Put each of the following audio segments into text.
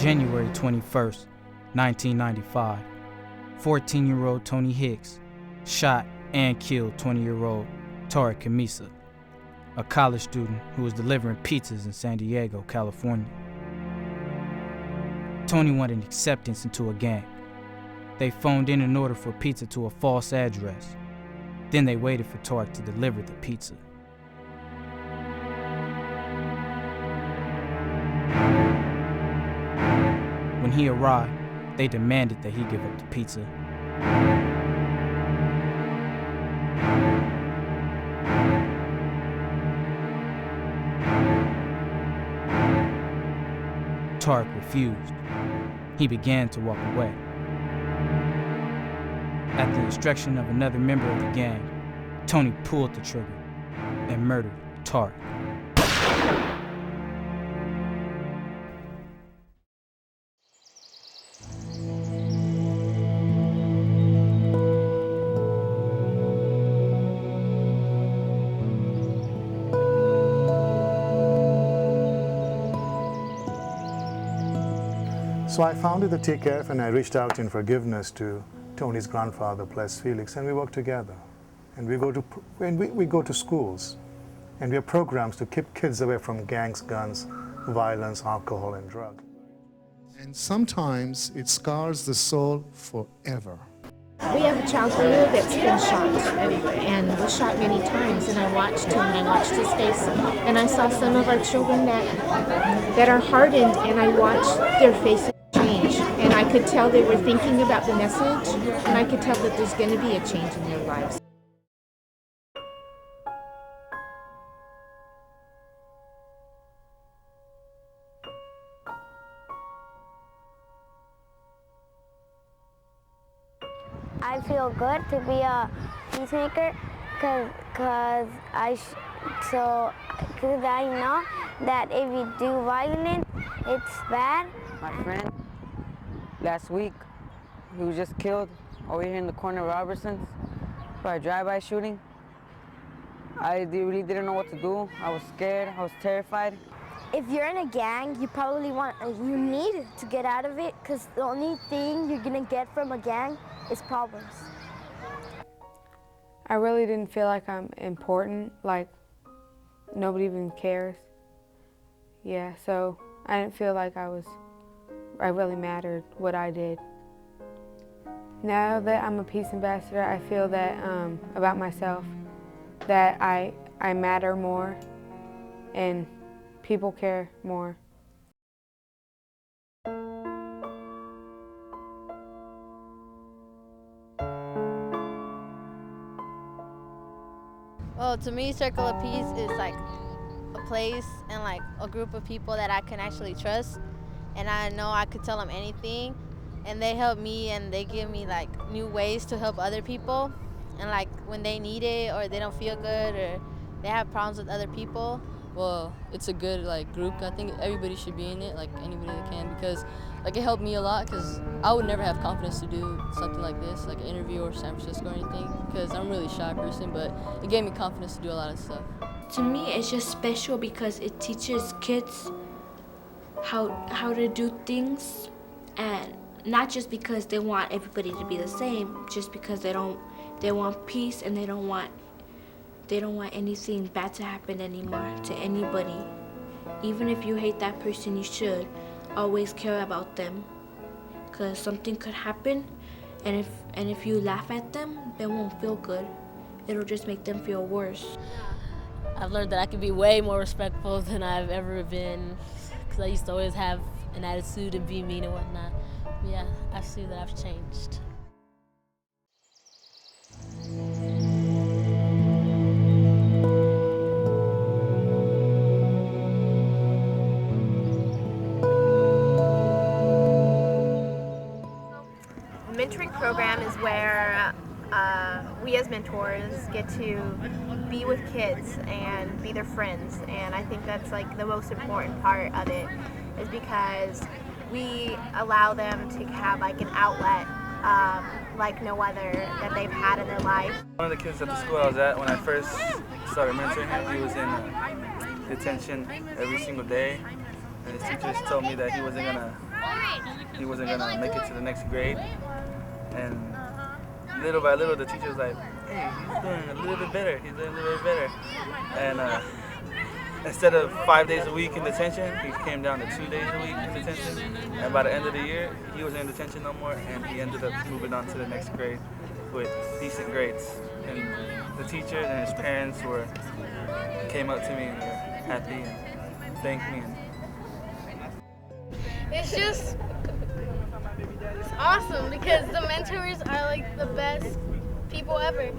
January 21st, 1995, 14-year-old Tony Hicks shot and killed 20-year-old Tariq Khamisa, a college student who was delivering pizzas in San Diego, California. Tony wanted acceptance into a gang. They phoned in an order for pizza to a false address. Then they waited for Tariq to deliver the pizza. When he arrived, they demanded that he give up the pizza. Tariq refused. He began to walk away. At the instruction of another member of the gang, Tony pulled the trigger and murdered Tariq. So I founded the TKF and I reached out in forgiveness to Tony's grandfather, Ples, Felix, and we work together. And we go to schools, and we have programs to keep kids away from gangs, guns, violence, alcohol, and drugs. And sometimes it scars the soul forever. We have a child here that's been shot, and was shot many times, and I watched him, and I watched his face, and I saw some of our children that are hardened, and I watched their faces change, and I could tell they were thinking about the message, and I could tell that there's going to be a change in their lives. I feel good to be a peacemaker because I know that if you do violence, it's bad. My friend, last week, he was just killed over here in the corner of Robertson's by a drive-by shooting. I really didn't know what to do. I was scared. I was terrified. If you're in a gang, you need to get out of it because the only thing you're gonna get from a gang is problems. I really didn't feel like I'm important, like nobody even cares. Yeah, so I didn't feel like I really mattered what I did. Now that I'm a peace ambassador, I feel that about myself, that I matter more and people care more. Well, to me, Circle of Peace is like a place and like a group of people that I can actually trust, and I know I could tell them anything, and they help me and they give me like new ways to help other people, and like when they need it or they don't feel good or they have problems with other people. Well, it's a good group. I think everybody should be in it, like anybody that can, because it helped me a lot, because I would never have confidence to do something like this, like an interview or San Francisco or anything, because I'm a really shy person, but it gave me confidence to do a lot of stuff. To me, it's just special because it teaches kids how to do things, and not just because they want everybody to be the same, just because they want peace and they don't want anything bad to happen anymore to anybody. Even if you hate that person, you should always care about them, because something could happen, and if you laugh at them, they won't feel good. It'll just make them feel worse. I've learned that I can be way more respectful than I've ever been, because I used to always have an attitude and be mean and whatnot. But yeah, I see that I've changed. Mentoring program is where we as mentors get to be with kids and be their friends, and I think that's the most important part of it, is because we allow them to have an outlet like no other that they've had in their life. One of the kids at the school I was at, when I first started mentoring him, he was in detention every single day, and his teachers told me that he wasn't gonna he wasn't gonna make it to the next grade. And little by little, the teacher was like, hey, he's doing a little bit better. He's doing a little bit better. And instead of 5 days a week in detention, he came down to 2 days a week in detention. And by the end of the year, he wasn't in detention no more, and he ended up moving on to the next grade with decent grades. And the teachers and his parents came up to me and were happy and thanked me. It's just awesome because the mentors are like the best people ever.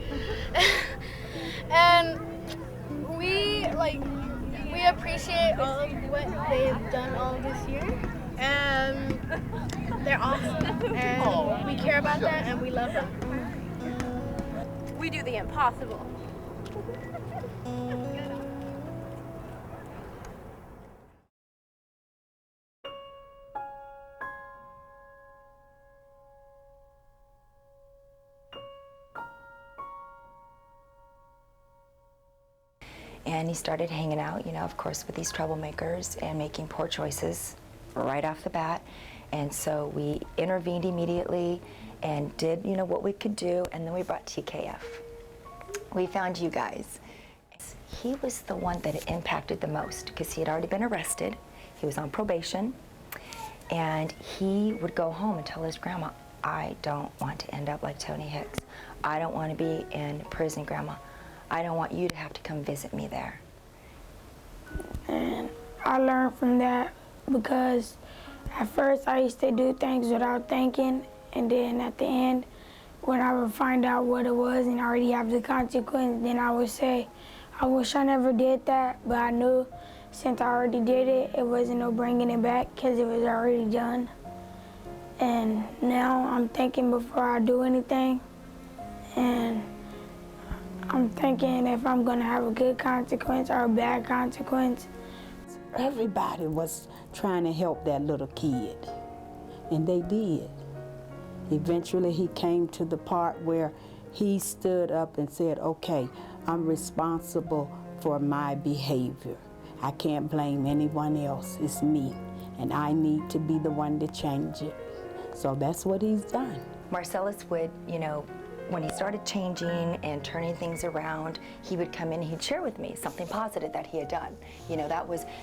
And we appreciate all of what they've done all this year, and they're awesome, and we care about that, and we love them. We do the impossible. And he started hanging out, you know, of course, with these troublemakers and making poor choices right off the bat. And so we intervened immediately and did, you know, what we could do, and then we brought TKF. We found you guys. He was the one that it impacted the most because he had already been arrested. He was on probation, and he would go home and tell his grandma, I don't want to end up like Tony Hicks. I don't want to be in prison, Grandma. I don't want you to have to come visit me there. And I learned from that because at first I used to do things without thinking, and then at the end, when I would find out what it was and already have the consequence, then I would say, I wish I never did that, but I knew since I already did it, it wasn't no bringing it back because it was already done. And now I'm thinking before I do anything, and I'm thinking if I'm gonna have a good consequence or a bad consequence. Everybody was trying to help that little kid, and they did. Eventually he came to the part where he stood up and said, okay, I'm responsible for my behavior. I can't blame anyone else, it's me, and I need to be the one to change it. So that's what he's done. Marcellous would, you know, when he started changing and turning things around, he would come in and he'd share with me something positive that he had done. You know,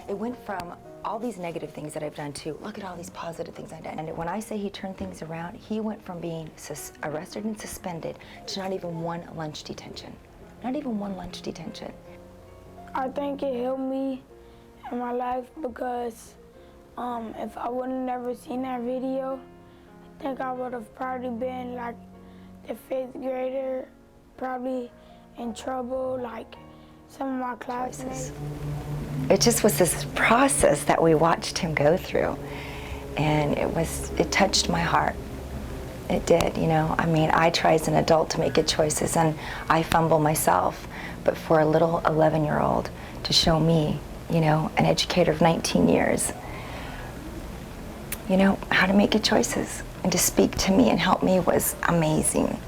it went from all these negative things that I've done to, look at all these positive things I've done. And when I say he turned things around, he went from being arrested and suspended to not even one lunch detention. Not even one lunch detention. I think it helped me in my life because if I would have never seen that video, I think I would have probably been like the 5th grader, probably in trouble, like some of my classmates. It just was this process that we watched him go through, and it touched my heart. It did, you know. I mean, I try as an adult to make good choices, and I fumble myself, but for a little 11-year-old to show me, you know, an educator of 19 years, you know, how to make good choices, and to speak to me and help me was amazing,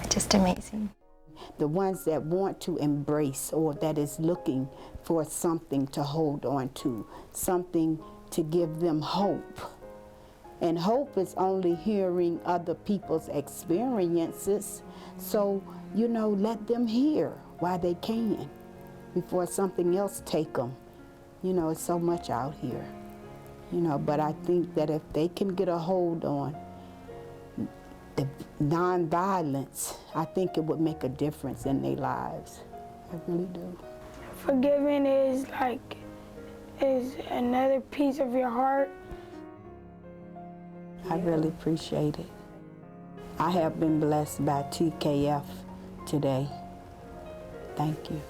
just amazing. The ones that want to embrace or that is looking for something to hold on to, something to give them hope. And hope is only hearing other people's experiences. So, you know, let them hear while they can before something else take them. You know, it's so much out here. You know, but I think that if they can get a hold on the nonviolence, I think it would make a difference in their lives. I really do. Forgiving is another piece of your heart. I really appreciate it. I have been blessed by TKF today. Thank you.